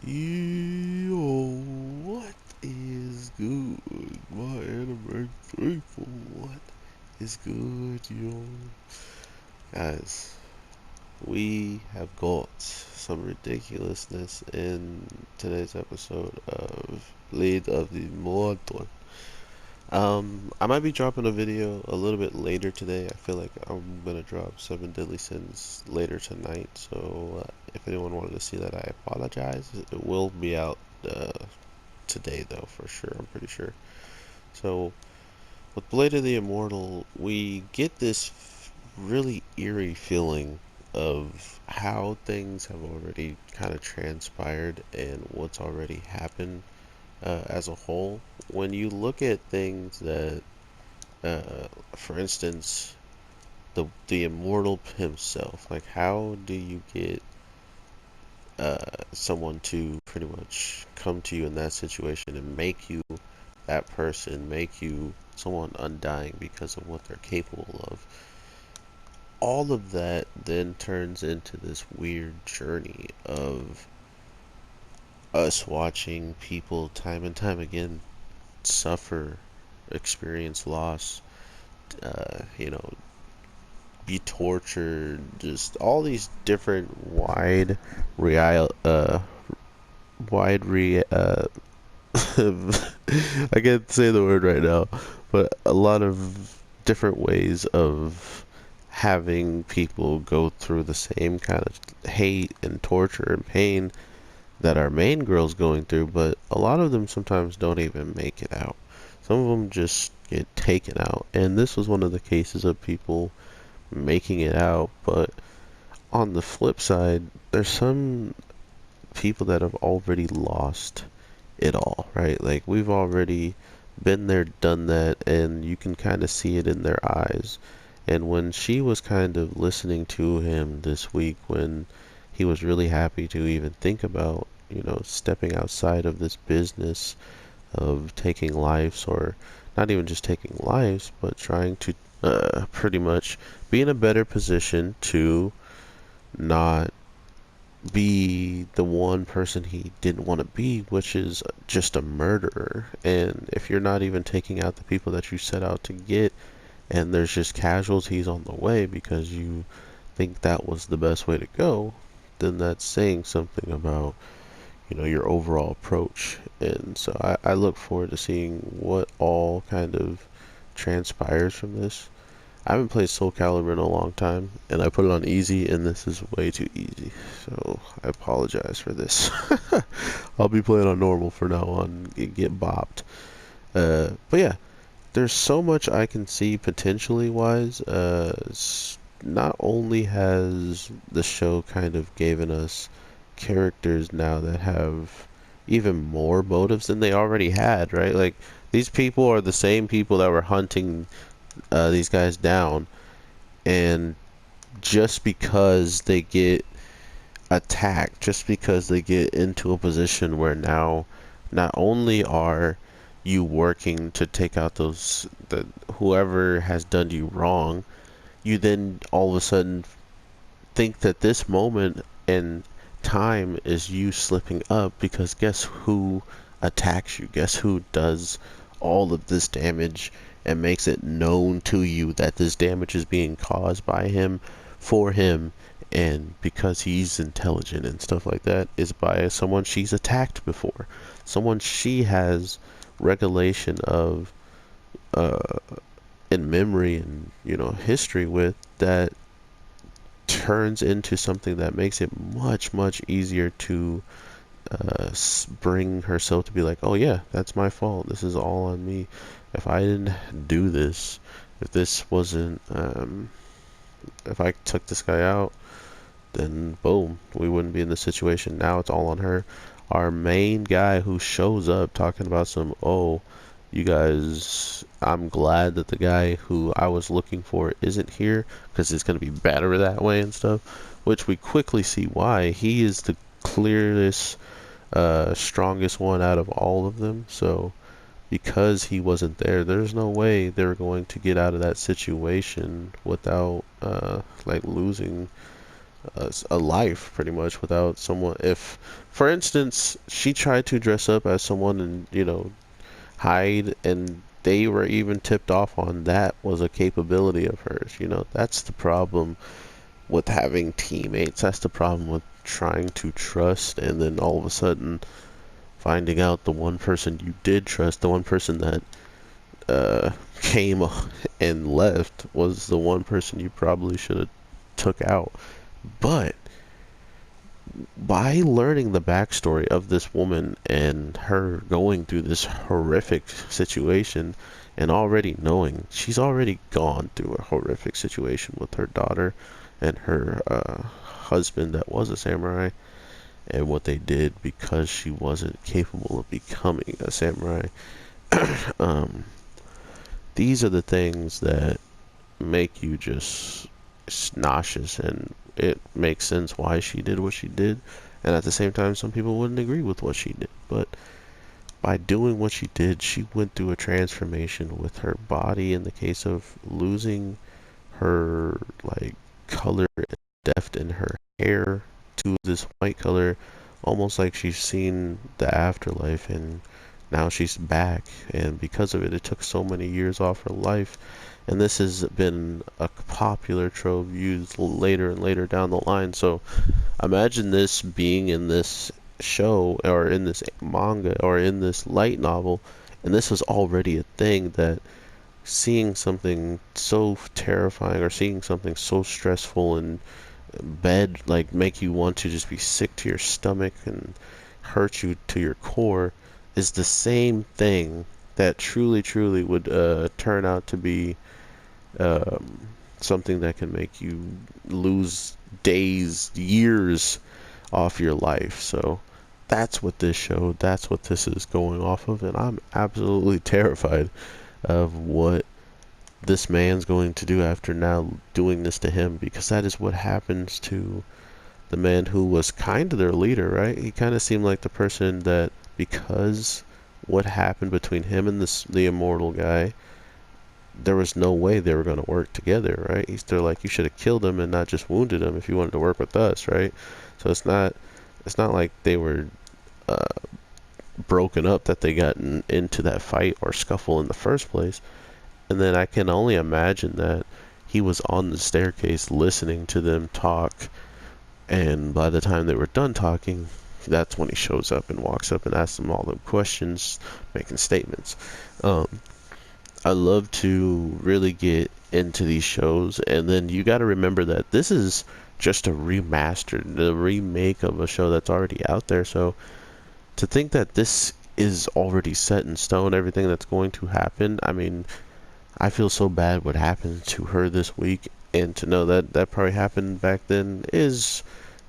Yo, what is good? My anime faithful, what is good, yo? Guys, we have got some ridiculousness in today's episode of Blade of the Immortal. I might be dropping a video a little bit later today. I feel like I'm gonna drop Seven Deadly Sins later tonight. So if anyone wanted to see that, I apologize. It will be out today though, for sure. I'm pretty sure. So with Blade of the Immortal, we get this really eerie feeling of how things have already kind of transpired and what's already happened as a whole. When you look at things that for instance, the immortal himself. Like, how do you get someone to pretty much come to you in that situation and make you that person, make you someone undying because of what they're capable of? All of that then turns into this weird journey of us watching people time and time again suffer, experience loss, you know, be tortured, just all these different real, wide re, I can't say the word right now, but a lot of different ways of having people go through the same kind of hate and torture and pain that our main girl's going through, but a lot of them sometimes don't even make it out. Some of them just get taken out, and this was one of the cases of people making it out. But on the flip side, there's some people that have already lost it all, right? Like, we've already been there, done that, and you can kind of see it in their eyes. And when she was kind of listening to him this week, when he was really happy to even think about, stepping outside of this business of taking lives, or not even just taking lives, but trying to pretty much be in a better position to not be the one person he didn't want to be, which is just a murderer. And if you're not even taking out the people that you set out to get, and there's just casualties on the way because you think that was the best way to go, then that's saying something about, your overall approach. And so I look forward to seeing what all kind of transpires from this. I haven't played SOULCALIBUR in a long time, and I put it on easy, and this is way too easy. So I apologize for this. I'll be playing on normal from now on, get bopped. But yeah, there's so much I can see potentially wise. Not only has the show kind of given us characters now that have even more motives than they already had, right? Like, these people are the same people that were hunting these guys down, and just because they get attacked, just because they get into a position where now not only are you working to take out whoever has done you wrong, you then all of a sudden think that this moment in time is you slipping up, because guess who attacks you? Guess who does all of this damage and makes it known to you that this damage is being caused by him, for him, and because he's intelligent and stuff like that, is by someone she's attacked before, someone she has recollection of, uh, in memory and history with, that turns into something that makes it much, much easier to bring herself to be like, oh yeah, that's my fault. This is all on me. If I didn't do this, if this wasn't, if I took this guy out, then boom, we wouldn't be in this situation. Now it's all on her. Our main guy who shows up talking about some, oh, you guys, I'm glad that the guy who I was looking for isn't here because it's going to be better that way and stuff, which we quickly see why. He is the clearest, strongest one out of all of them. So because he wasn't there, there's no way they're going to get out of that situation without like losing a life pretty much without someone. If, for instance, she tried to dress up as someone and hide, and they were even tipped off on that was a capability of hers. That's the problem with having teammates. That's the problem with trying to trust, and then all of a sudden finding out the one person you did trust, the one person that came and left, was the one person you probably should have took out. But by learning the backstory of this woman and her going through this horrific situation, and already knowing she's already gone through a horrific situation with her daughter and her husband that was a samurai, and what they did because she wasn't capable of becoming a samurai. um, these are the things that make you just nauseous, and it makes sense why she did what she did. And at the same time, some people wouldn't agree with what she did, but by doing what she did, she went through a transformation with her body, in the case of losing her like color and depth in her hair to this white color, almost like she's seen the afterlife, and now she's back. And because of it, it took so many years off her life. And this has been a popular trope used later and later down the line. So imagine this being in this show, or in this manga, or in this light novel, and this was already a thing. That seeing something so terrifying, or seeing something so stressful in bed, like make you want to just be sick to your stomach and hurt you to your core, is the same thing that truly would turn out to be um, something that can make you lose days, years off your life. So that's what this show, that's what this is going off of, and I'm absolutely terrified of what this man's going to do after now doing this to him, because that is what happens to the man who was kind of their leader, right? He kind of seemed like the person that, because what happened between him and the immortal guy, there was no way they were going to work together, right? They're like, you should have killed him and not just wounded him if you wanted to work with us, right? So it's not like they were uh, broken up, that they got into that fight or scuffle in the first place. And then I can only imagine that he was on the staircase listening to them talk, and by the time they were done talking, that's when he shows up and walks up and asks them all the questions, making statements. Um, I love to really get into these shows, and then you got to remember that this is just a remastered, the remake of a show that's already out there. So to think that this is already set in stone, everything that's going to happen, I mean, I feel so bad what happened to her this week, and to know that that probably happened back then is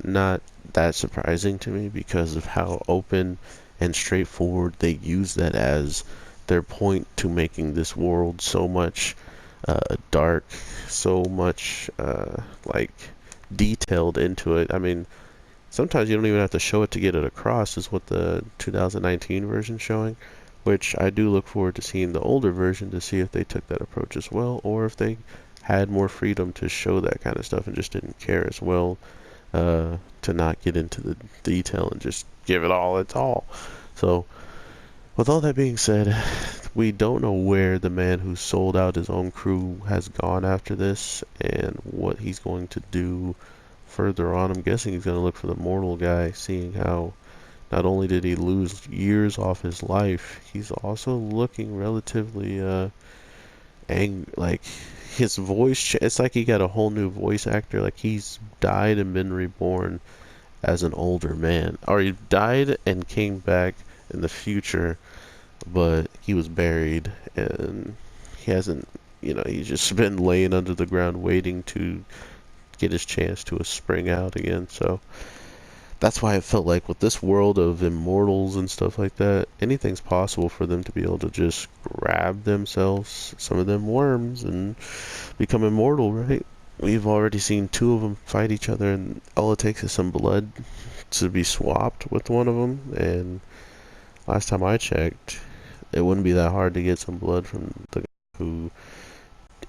not that surprising to me, because of how open and straightforward they use that as their point to making this world so much dark, so much like detailed into it. I mean, sometimes you don't even have to show it to get it across, is what the 2019 version showing, which I do look forward to seeing the older version, to see if they took that approach as well, or if they had more freedom to show that kind of stuff and just didn't care as well, to not get into the detail and just give it all its all. So, with all that being said, we don't know where the man who sold out his own crew has gone after this, and what he's going to do further on. I'm guessing he's going to look for the mortal guy, seeing how not only did he lose years off his life, he's also looking relatively like his voice. It's like he got a whole new voice actor. Like he's died and been reborn as an older man, or he died and came back in the future, but he was buried, and he hasn't. He's just been laying under the ground waiting to get his chance to spring out again. So that's why it felt like, with this world of immortals and stuff like that, anything's possible for them to be able to just grab themselves some of them worms and become immortal, right? We've already seen two of them fight each other, and all it takes is some blood to be swapped with one of them. And last time I checked, it wouldn't be that hard to get some blood from the guy who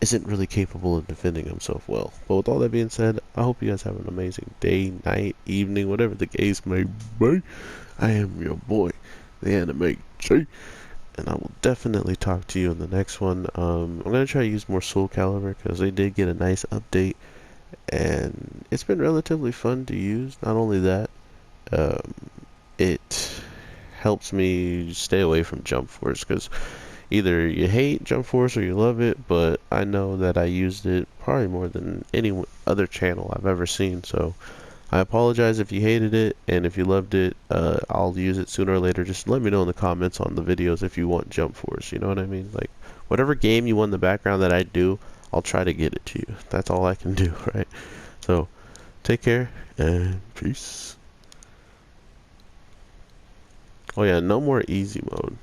isn't really capable of defending himself well. But with all that being said, I hope you guys have an amazing day, night, evening, whatever the case may be. I am your boy, the Anime J, and I will definitely talk to you in the next one. I'm gonna try to use more SOULCALIBUR because they did get a nice update, and it's been relatively fun to use. Not only that, um, it helps me stay away from Jump Force because either you hate Jump Force or you love it, but I know that I used it probably more than any other channel I've ever seen, so I apologize if you hated it, and if you loved it, I'll use it sooner or later. Just let me know in the comments on the videos if you want Jump Force, you know what I mean? Like, whatever game you want in the background that I do, I'll try to get it to you. That's all I can do, right? So, take care, and peace. Oh yeah, no more easy mode.